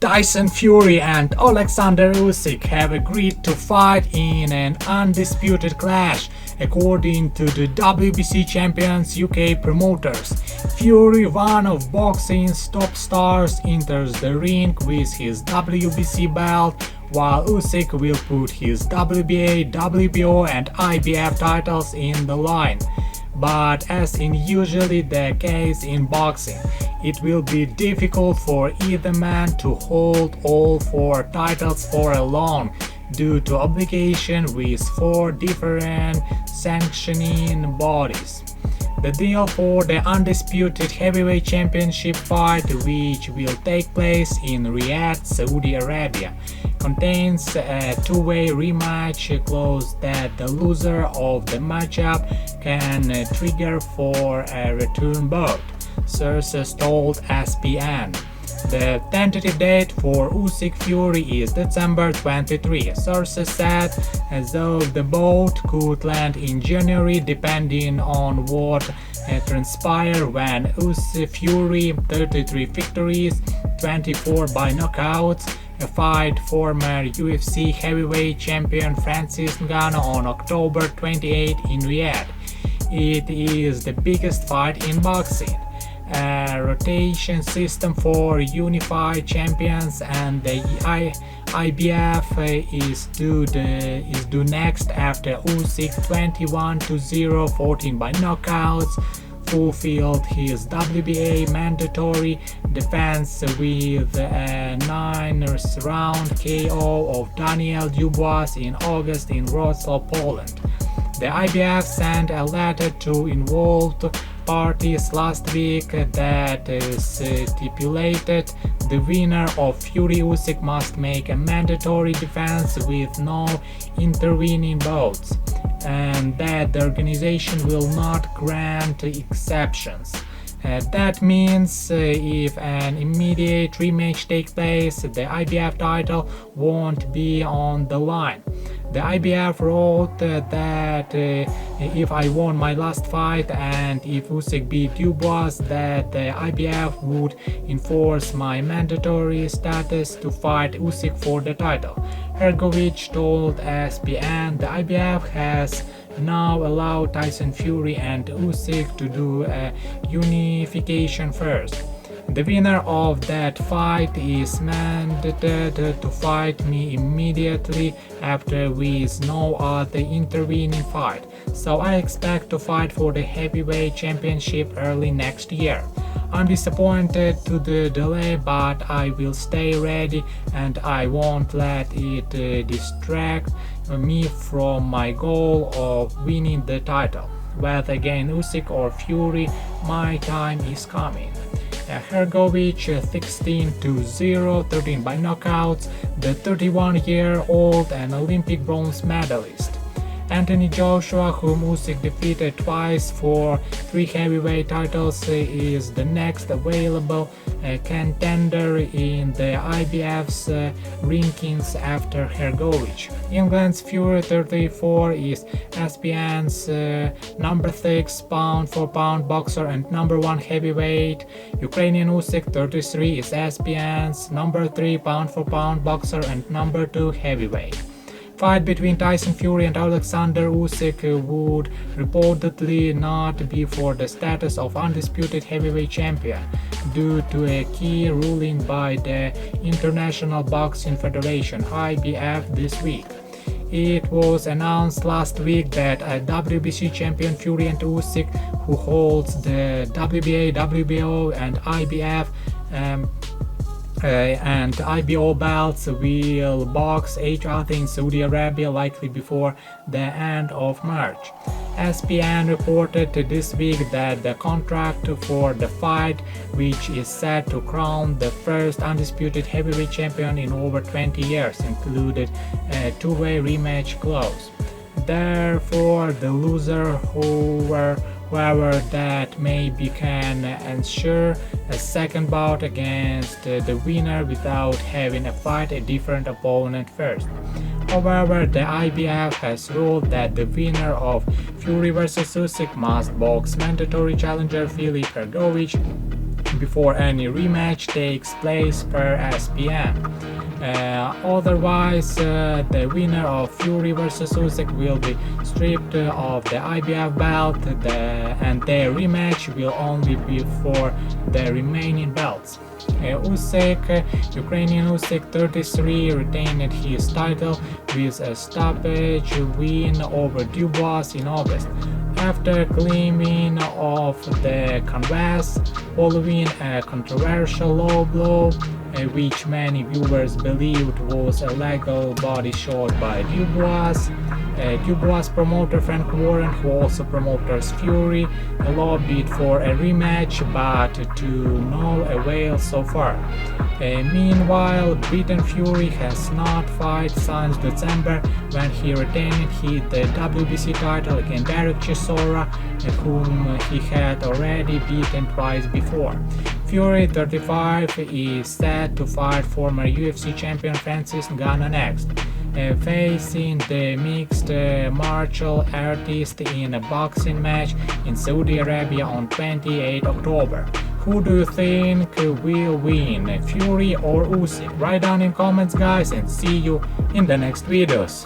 Tyson Fury and Oleksandr Usyk have agreed to fight in an undisputed clash, according to the WBC champions UK promoters. Fury, one of boxing's top stars, enters the ring with his WBC belt, while Usyk will put his WBA, WBO and IBF titles in the line. But as is usually the case in boxing, it will be difficult for either man to hold all four titles for long due to obligation with four different sanctioning bodies. The deal for the undisputed heavyweight championship fight, which will take place in Riyadh, Saudi Arabia, contains a two-way rematch clause that the loser of the matchup can trigger for a return bout, sources told ESPN. The tentative date for Usyk Fury is December 23. Sources said, though the bout could land in January depending on what transpires when Usyk Fury 33 victories, 24 by knockouts, fight former UFC heavyweight champion Francis Ngannou on October 28 in Riyadh. It is the biggest fight in boxing. A rotation system for unified champions and the IBF is due next after Usyk 21-0, 14 by knockouts, fulfilled his WBA mandatory defense with a 9th round KO of Daniel Dubois in August in Wrocław, Poland. The IBF sent a letter to involved parties last week that stipulated the winner of Fury-Usyk must make a mandatory defense with no intervening bouts, and that the organization will not grant exceptions. That means if an immediate rematch takes place, the IBF title won't be on the line. The IBF wrote that if I won my last fight and if Usyk beat Dubois, that the IBF would enforce my mandatory status to fight Usyk for the title. Hrgovic told ESPN the IBF has now allowed Tyson Fury and Usyk to do a unification first. The winner of that fight is mandated to fight me immediately after with no other intervening fight, so I expect to fight for the heavyweight championship early next year. I'm disappointed to the delay, but I will stay ready and I won't let it distract me from my goal of winning the title. Whether against Usyk or Fury, my time is coming. Hrgovic 16-0, 13 by knockouts, the 31-year-old and Olympic bronze medalist. Anthony Joshua, whom Usyk defeated twice for 3 heavyweight titles, is the next available contender in the IBF's rankings after Hrgovic. England's Fury 34 is ESPN's number 6 pound-for-pound boxer and number 1 heavyweight. Ukrainian Usyk 33 is ESPN's number 3 pound-for-pound boxer and number 2 heavyweight. Fight between Tyson Fury and Oleksandr Usyk would reportedly not be for the status of undisputed heavyweight champion due to a key ruling by the International Boxing Federation (IBF) this week. It was announced last week that a WBC champion Fury and Usyk, who holds the WBA, WBO and IBF and IBO belts, will box each other in Saudi Arabia likely before the end of March. ESPN reported this week that the contract for the fight, which is set to crown the first undisputed heavyweight champion in over 20 years, included a two-way rematch clause. Therefore, the loser, whoever that may be, can ensure a second bout against the winner without having to fight a different opponent first. However, the IBF has ruled that the winner of Fury vs Usyk must box mandatory challenger Filip Hrgovic before any rematch takes place per ESPN. Otherwise, the winner of Fury vs Usyk will be stripped of the IBF belt, and their rematch will only be for the remaining belts. Ukrainian Usyk 33 retained his title with a stoppage win over Dubois in August, after claiming of the canvas following a controversial low blow, which many viewers believed was a legal body shot by Dubois. Dubois promoter Frank Warren, who also promoters Fury, lobbied for a rematch, but to no avail so far. Meanwhile, beaten Fury has not fought since December, when he retained the WBC title against Derek Chisora, whom he had already beaten twice before. Fury 35 is set to fight former UFC champion Francis Ngannou next, facing the mixed martial artist in a boxing match in Saudi Arabia on 28 October. Who do you think will win, Fury or Usyk? Write down in comments, guys, and see you in the next videos.